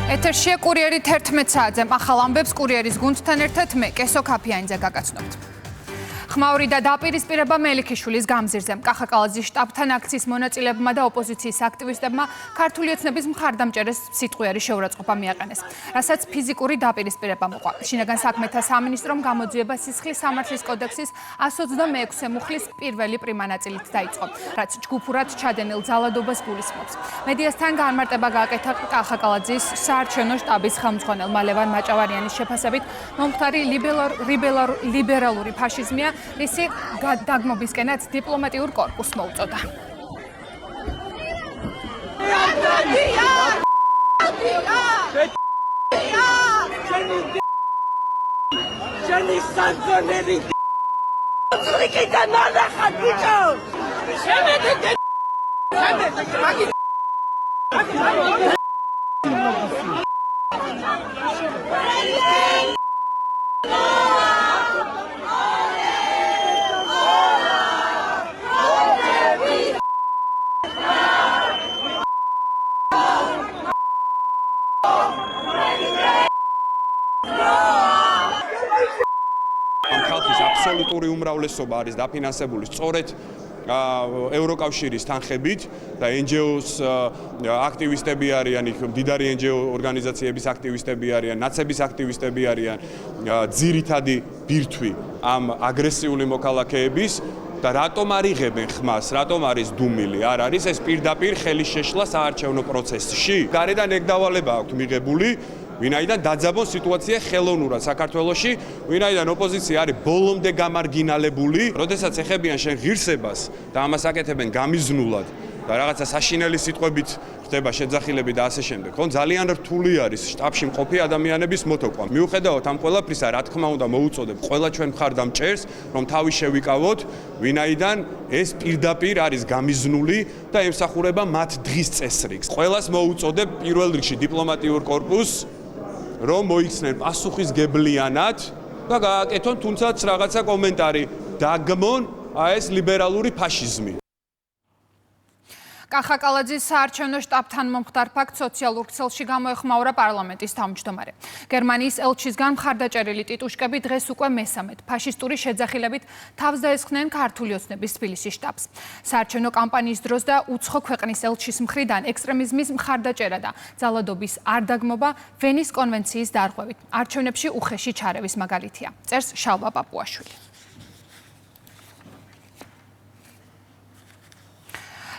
ეთერშია კურიერი 11 საათზე. ახალ ამბებს კურიერის გუნდთან ერთად მე კესო ქაფიანიძე გაგაცნობთ. ხმაური და დაპირისპირება მელიქიშვილის გამზირზე. კახაკალაძის შტაბთან აქციის მონაწილეებმა და ოპოზიციის აქტივისტებმა ქართული ოცნების მხარდამჭერეს სიტყვიერი შეურაცხყოფა მიაყენეს, რასაც ფიზიკური დაპირისპირება მოყვა. შინაგან საქმეთა სამინისტრომ გამოძიება სისხლის სამართლის კოდექსის 126 მუხლის პირველი პრიმა ნაწილით დაიწყო, რაც ჯგუფურად ჩადენილ ძალადობას გულისხმობს. მედიასთან განმარტება გააკეთა კახაკალაძის საარჩევნო შტაბის ხელმძღვანელმა ლევან მაჭავარიანის შეფასებით, მომხდარი ლიბერალური ფაშიზმია, ისი დაგმობისკენაც დიპლომატიურ კორპუსს მოუწოდა. აბსოლუტური უმრავლესობა არის დაფინანსებული სწორედ ევროკავშირის თანხებით და NGO-ს აქტივისტები არიან, მდიდარი NGO ორგანიზაციების აქტივისტები არიან, ნაცების აქტივისტები არიან, ძირითადი ბირთვი ამ აგრესიული მოქალაქეების და რატომ არ იღებენ ხმას, რატომ არის დუმილი, არ არის ეს პირდაპირ ხელის შეშლა საარჩევნო პროცესში. გარედან ეგ დავალება აქვთ მიღებული, ვინაიდან დაძაბონ სიტუაცია ხელოვნურად საქართველოში, ვინაიდან ოპოზიცია არის ბოლომდე გამარგინალებული, როდესაც ეხებიან შენ ღირსებას და ამას აკეთებენ გამიზნულად და რაღაცა საშინელი სიტყვებით ხდება შეძახილები და ასე შემდეგ. ხო, ძალიან რთული არის შტაბში მყოფი ადამიანების მოტოქვა. მიუხედავად ამ ყველაფრისა, რა თქმა უნდა, მოუწოდებ ყველა ჩვენ მხარდამჭერს, რომ თავი შევიკავოთ, ვინაიდან ეს პირდაპირ არის გამიზნული და ემსახურება მათ დღის წესრიგს. ყველას მოუწოდებ პირველ რიგში დიპლომატიურ კორპუსს, რომ მოიქცნენ პასუხისგებლიანად და გააკეთონ თუნდაც რაღაცა კომენტარი, დაგმონ ეს ლიბერალური ფაშიზმი. კახაკალაძის საარჩევნო შტაბთან მომხდარ ფაქტ სოციალურ ქსელში გამოეხმაურა პარლამენტის თავმჯდომარე. გერმანიის ელჩისგან მხარდაჭერილი ტიტუშკები დღეს უკვე მესამედ ფაშისტური შეძახილებით თავს დაესხნენ ქართული ოცნების თბილისის შტაბს. საარჩევნო კამპანიის დროს და უცხო ქვეყნის ელჩის მხრიდან ექსტრემიზმის მხარდაჭერა და ძალადობის არ დაგმობა ვენის კონვენციის დარღვევით. არჩევნებში უხეში ჩარევის მაგალითია. წერს შალვა პაპუაშვილი.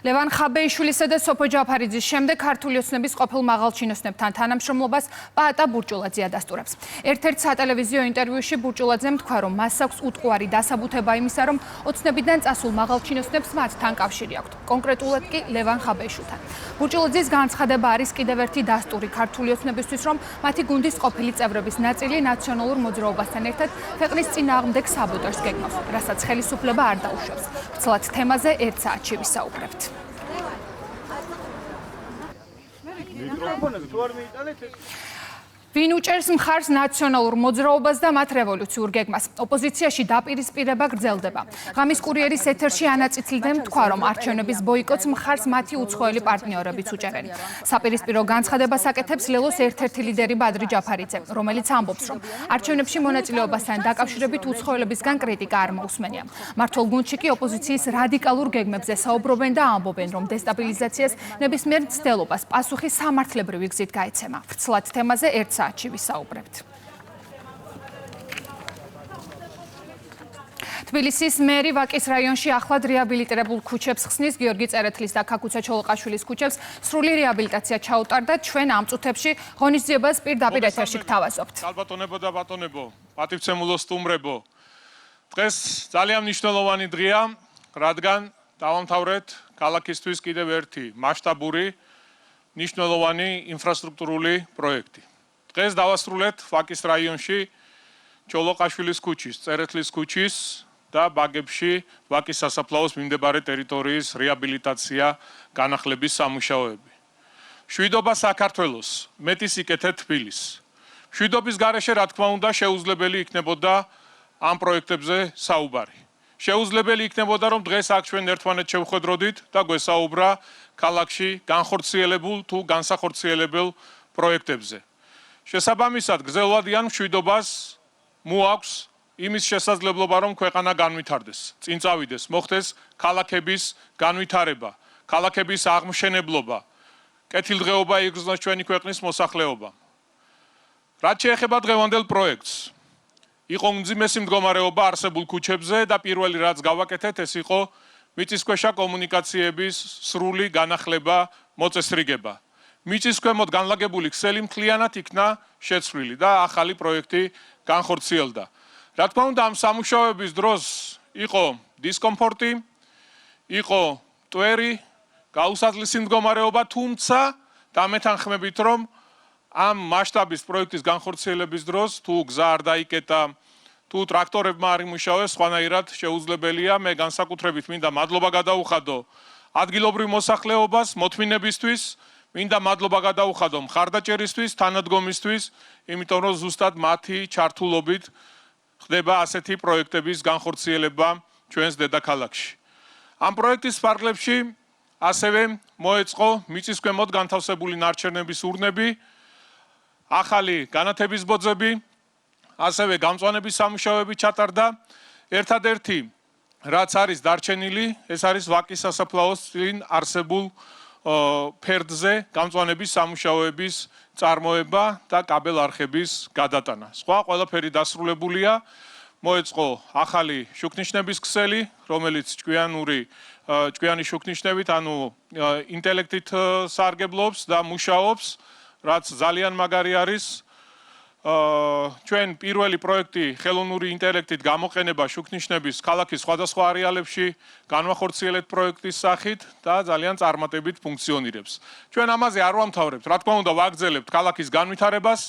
ლევან ხაბეიშვილისა და სოფო ჯაფარიძის შემდეგ ქართული ოცნების ყოფილ მაღალჩინოსნებთან თანამშრომლობას პაატა ბურჭულაძე ადასტურებს. ერთ-ერთ სატელევიზიო ინტერვიუში ბურჭულაძემ თქვა, რომ მას აქვს უტყუარი დასაბუთება იმისა, რომ ოცნებიდან წასულ მაღალჩინოსნებს მათთან კავშირი აქვთ, კონკრეტულად კი ლევან ხაბეიშვილთან. ბურჭულაძის განცხადება არის კიდევ ერთი დასტური ქართული ოცნებისთვის, რომ მათი გუნდის ყოფილი წევრების ნაწილი ნაციონალურ მოძრაობასთან ერთად ქვეყნის წინააღმდეგ საბოტაჟს გეგმავს, რასაც ხელისუფლება არ დაუშვებს. ვრცლად თემაზე 1 საათში ვისაუბრებთ. ვინ უჭერს მხარს ნაციონალურ მოძრაობას და მათ რევოლუციურ გეგმას? ოპოზიციაში დაპირისპირება გრძელდება. ღამის კურიერის ეთერში ანაწითლდნენ თქვა, რომ არჩევნების ბოიკოტს მხარს მათი უცხოელი პარტნიორებიც უჭერენ. საპირისპირო განცხადებას აკეთებს ლელოს ერთ-ერთი ლიდერი ბადრი ჯაფარიძე, რომელიც ამბობს, რომ არჩევნებში მონაწილეობასთან დაკავშირებით უცხოელებისგან კრიტიკა არ მოусმენია. მართლ გუნდში კი ოპოზიციის რადიკალურ გეგმებზე საუბრობენ და ამბობენ, რომ დესტაბილიზაციას ნებისმიერ მცდელობას პასუხი სამართლებრივი გზით გაეცემა. ვრცლად თემაზე 1 საათში ვისაუბრებთ. თბილისის მერი ვაკის რაიონში ახლად რეაბილიტირებულ ქუჩებს ხსნის. გიორგი წერეთლის და ქაქუცა ჩოლოყაშვილის ქუჩებს სრული რეაბილიტაცია ჩაუტარდა. ჩვენ ამ წუთებში ღონისძიებას პირდაპირ ეთერში გთავაზობთ. ალბათონებო და ბატონებო, პატივცემულო სტუმრებო, დღეს ძალიან მნიშვნელოვანი დღეა, რადგან დავამთავრეთ ქალაქისთვის კიდევ ერთი მასშტაბური მნიშვნელოვანი ინფრასტრუქტურული პროექტი. დღეს დავასრულეთ ვაკის რაიონში ჩოლოყაშვილის ქუჩის, წერეთლის ქუჩის და ბაგებში ვაკის სასაფლაოს მიმდებარე ტერიტორიის რეაბილიტაცია განახლების სამუშაოები. მშვიდობა საქართველოს, მეტი სიკეთე თბილისს. მშვიდობის გარეშე, რა თქმა უნდა, შეუძლებელი იქნებოდა ამ პროექტებზე საუბარი. შეუძლებელი იქნებოდა, რომ დღეს აქ ჩვენ ერთმანეთს შევხვედროდით და გვესაუბრა ქალაქში განხორციელებულ თუ განსახორციელებელ პროექტებზე. შესაბამისად, გრძელვადიან მშვიდობას მოაქვს იმის შესაძლებლობა, რომ ქვეყანა განვითარდეს, წინ წავიდეს, მოხდეს ქალაქების განვითარება, ქალაქების აღმშენებლობა, კეთილდღეობა იგრძნოს ჩვენი ქვეყნის მოსახლეობა. რაც შეეხება დღევანდელ პროექტს, იყო უმძიმესი მდგომარეობა არსებულ ქუჩებზე და პირველი რაც გავაკეთეთ, ეს იყო მიწისქვეშა კომუნიკაციების სრული განახლება, მოწესრიგება. მიწისქვემოთ განლაგებული ქსელი მთლიანად იქნა შეცვლილი და ახალი პროექტი განხორციელდა. რა თქმა უნდა, ამ სამუშაოების დროს იყო დისკომფორტი, იყო ტვერი, გაუსაძლისი მდგომარეობა, თუმცა დამეთანხმებით, რომ ამ მასშტაბის პროექტის განხორციელების დროს თუ გზა არ დაიკეტა, თუ ტრაქტორებმა არ იმუშავეს, სხვანაირად შეუძლებელია. მე განსაკუთრებით მინდა მადლობა გადაუხადო ადგილობრივ მოსახლეობას მოთმინებისთვის, მინდა მადლობა გადაუხადო მხარდაჭერისთვის, თანადგომისთვის, იმიტომ რომ ზუსტად მათი ჩართულობით ხდება ასეთი პროექტების განხორციელება ჩვენს დედაქალაქში. ამ პროექტის ფარგლებში ასევე მოეწყო მიწისქვემოთ განთავსებული ნარჩენების ურნები, ახალი განათების ბოძები, ასევე გამწვანების სამუშაოები ჩატარდა. ერთადერთი რაც არის დარჩენილი, ეს არის ვაკის სასაფლაოს წინ არსებულ ფერდზე გამწვანების სამუშაოების წარმოება და კაბელ-არხების გადატანა. სხვა ყველაფერი დასრულებულია. მოეწყო ახალი შუქნიშნების ქსელი, რომელიც ჭკვიანი შუქნიშნებით, ანუ ინტელექტით სარგებლობს და მუშაობს, რაც ძალიან მაგარი არის. ჩვენ პირველი პროექტი ხელოვნური ინტელექტით გამოყენება შუქნიშნების ქალაქის სხვადასხვა არეალებში განვახორციელეთ პროექტის სახით და ძალიან წარმატებით ფუნქციონირებს. ჩვენ ამაზე არ ვამთავრებთ, რა თქმა უნდა, ვაგრძელებთ ქალაქის განვითარებას,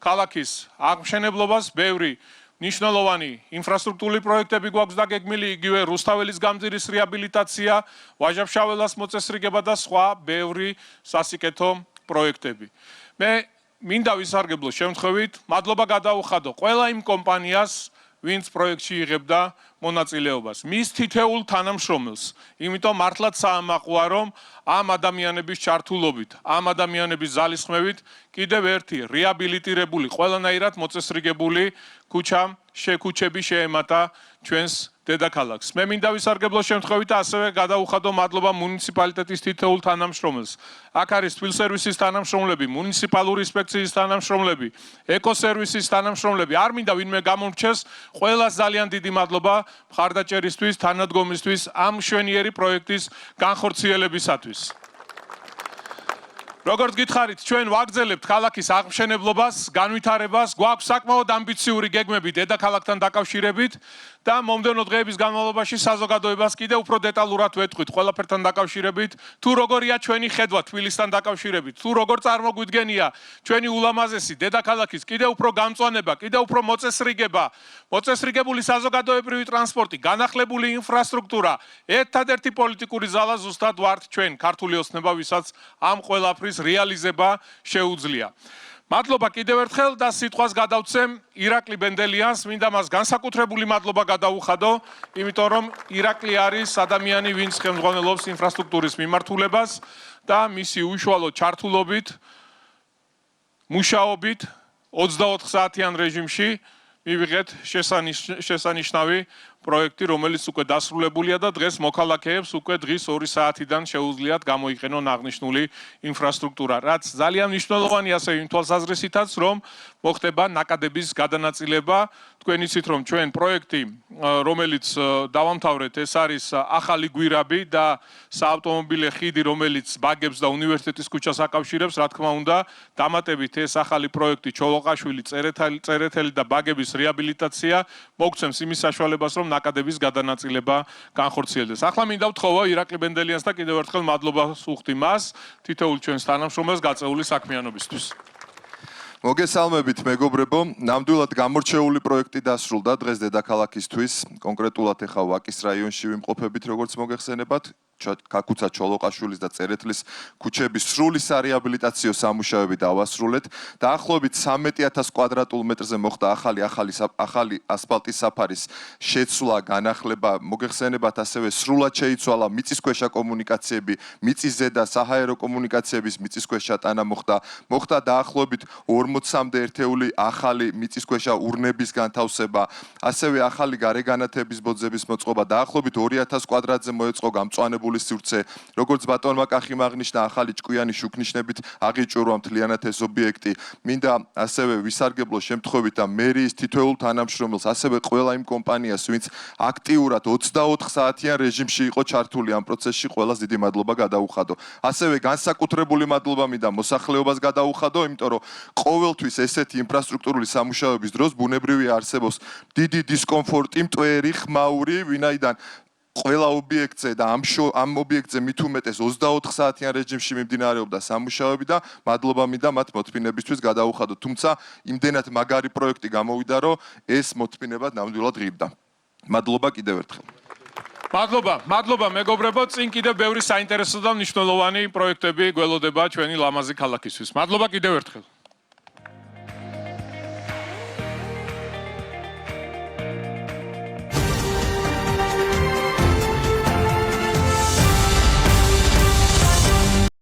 ქალაქის აღმშენებლობას, ბევრი ნიშნულოვანი ინფრასტრუქტურული პროექტები გვაქვს დაგეგმილი, იგივე რუსთაველის გამზირის რეაბილიტაცია, ვაჟა-ფშაველას მოწესრიგება და სხვა ბევრი სასიკეთო პროექტები. მე მინდა ვისარგებლო შემთხვევით, მადლობა გადაუხადო ყველა იმ კომპანიას, ვინც პროექტში იღებდა მონაწილეობას, მის თითოეულ თანამშრომელს, იმიტომ მართლაც საამაყოა, რომ ამ ადამიანების ჩართულობით, ამ ადამიანების ძალისხმევით კიდევ ერთი რეაბილიტირებული, ყველანაირად მოწესრიგებული ქუჩები შეემატა ჩვენს დედაქალაქს. მე მინდა ვისარგებლო შემთხვევით ასევე გადაუხადო მადლობა მუნიციპალიტეტის თითოეულ თანამშრომელს. აქ არის თბილსერვისის თანამშრომლები, მუნიციპალური ინსპექციის თანამშრომლები, ეკოსერვისის თანამშრომლები. არ მინდა ვინმე გამომრჩეს, ყველას ძალიან დიდი მადლობა მხარდაჭერისთვის, თანადგომისთვის ამ მშვენიერი პროექტის განხორციელებისათვის. როგორც გითხარით, ჩვენ ვაგრძელებთ ქალაქის აღმშენებლობას, განვითარებას, გვაქვს საკმაოდ ამბიციური გეგმები დედაქალაქთან დაკავშირებით და მომდევნო დღეების განმავლობაში საზოგადოებას კიდევ უფრო დეტალურად ვეთქვით ყველაფერთან დაკავშირებით, თუ როგორია ჩვენი ხედვა თბილისთან დაკავშირებით, თუ როგორ წარმოგვიდგენია ჩვენი ულამაზესი დედაქალაქის კიდევ უფრო გამწვანება, კიდევ უფრო მოწესრიგება, მოწესრიგებული საზოგადოებრივი ტრანსპორტი, განახლებული ინფრასტრუქტურა, ერთადერთი პოლიტიკური ზალა ზუსტად ვართ ჩვენ, ქართული ოცნება, ვისაც ამ ყველაფრის რეალიზება შეუძლია. მადლობა კიდევ ერთხელ და სიტყვას გადავცემ ირაკლი ბენდელიანს, მინდა მას განსაკუთრებული მადლობა გადაუხადო, იმიტომ რომ ირაკლი არის ადამიანი, ვინც ხელმძღვანელობს ინფრასტრუქტურის მიმართულებას და მისი უშუალო ჩართულობით, მუშაობით 24 საათიან რეჟიმში მივიღეთ შესანიშნავი პროექტი, რომელიც უკვე დასრულებულია და დღეს მოქალაქეებს უკვე დღის 2 საათიდან შეუძლიათ გამოიყენონ აღნიშნული ინფრასტრუქტურა, რაც ძალიან მნიშვნელოვანია ასევე იმ თვალსაზრისითაც, რომ მოხდება ნაკადების გადანაწილება. თქვენ იცით, რომ ჩვენ პროექტი, რომელიც დავამთავრეთ, ეს არის ახალი გვირაბი და საავტომობილე ხიდი, რომელიც ბაგებს და უნივერსიტეტის ქუჩას აკავშირებს, რა თქმა უნდა, დამატებით ეს ახალი პროექტი ჩოლოყაშვილი, წერეთელი და ბაგების რეაბილიტაცია მოგცემს იმის საშუალებას, რომ ნაკადების გადანაწილება განხორციელდეს. ახლა მინდა ვთხოვო ირაკლი ბენდელიანს და კიდევ ერთხელ მადლობას ვუხდი მას თითოეულ ჩვენს თანამშრომელს გაწეული საქმიანობისთვის. მოგესალმებით მეგობრებო, ნამდვილად გამორჩეული პროექტი დასრულდა დღეს დედაქალაქისთვის, კონკრეტულად ეხა ვაკის რაიონში ვიმყოფებით, როგორც მოგეხსენებათ. კაკუცა ჩოლოყაშვილის და წერეთლის ქუჩების სრული სარეაბილიტაციო სამუშაოები დავასრულეთ. დაახლოებით 13000 კვადრატულ მეტრზე მოხდა ახალი ასფალტის საფარის შეცვლა, განახლება, მოგეხსენებათ ასევე სრულად შეიცვალა მიწისქვეშა კომუნიკაციები, მიწისზე და საჰაერო კომუნიკაციების მიწისქვეშა ტანა მოხდა დაახლოებით 40-მდე ერთეული ახალი მიწისქვეშა ურნების განთავსება, ასევე ახალი გარეგანათების ბოძების მოწყობა, დაახლოებით 2000 კვადრატზე მოეწყო გამწვანებული სივრცე, როგორც ბატონმა კახიმ აღნიშნა, ახალი ჭკვიანი შუქნიშნებით აღიჭურვა მთლიანად ეს ობიექტი. მინდა ასევე ვისარგებლო შემთხვევით და მერიის თითოეულ თანამშრომელს, ასევე ყველა იმ კომპანიას, ვინც აქტიურად 24 საათიან რეჟიმში იყო ჩართული ამ პროცესში, ყველას დიდი მადლობა გადაუხადო. ასევე განსაკუთრებული მადლობა მინდა მოსახლეობას გადაუხადო, იმიტომ რომ ყოველთვის ესეთი ინფრასტრუქტურული სამუშაოების დროს ბუნებრივია არსებობს დიდი დისკომფორტი, მტვერი, ხმაური, ვინაიდან ყველა ობიექტზე და ამ ობიექტზე მით უმეტეს 24 საათიან რეჟიმში მიმდინარეობდა სამუშაოები და მადლობა მინდა მათ მოთმინებისთვის გადაუხადო. თუმცა იმდენად მაგარი პროექტი გამოვიდა, რომ ეს მოთმინება ნამდვილად ღირდა. მადლობა კიდევ ერთხელ. მადლობა მეგობრებო, წინ კიდევ ბევრი საინტერესო და მნიშვნელოვანი პროექტები გველოდება ჩვენი ლამაზი ქალაქისთვის. მადლობა კიდევ ერთხელ.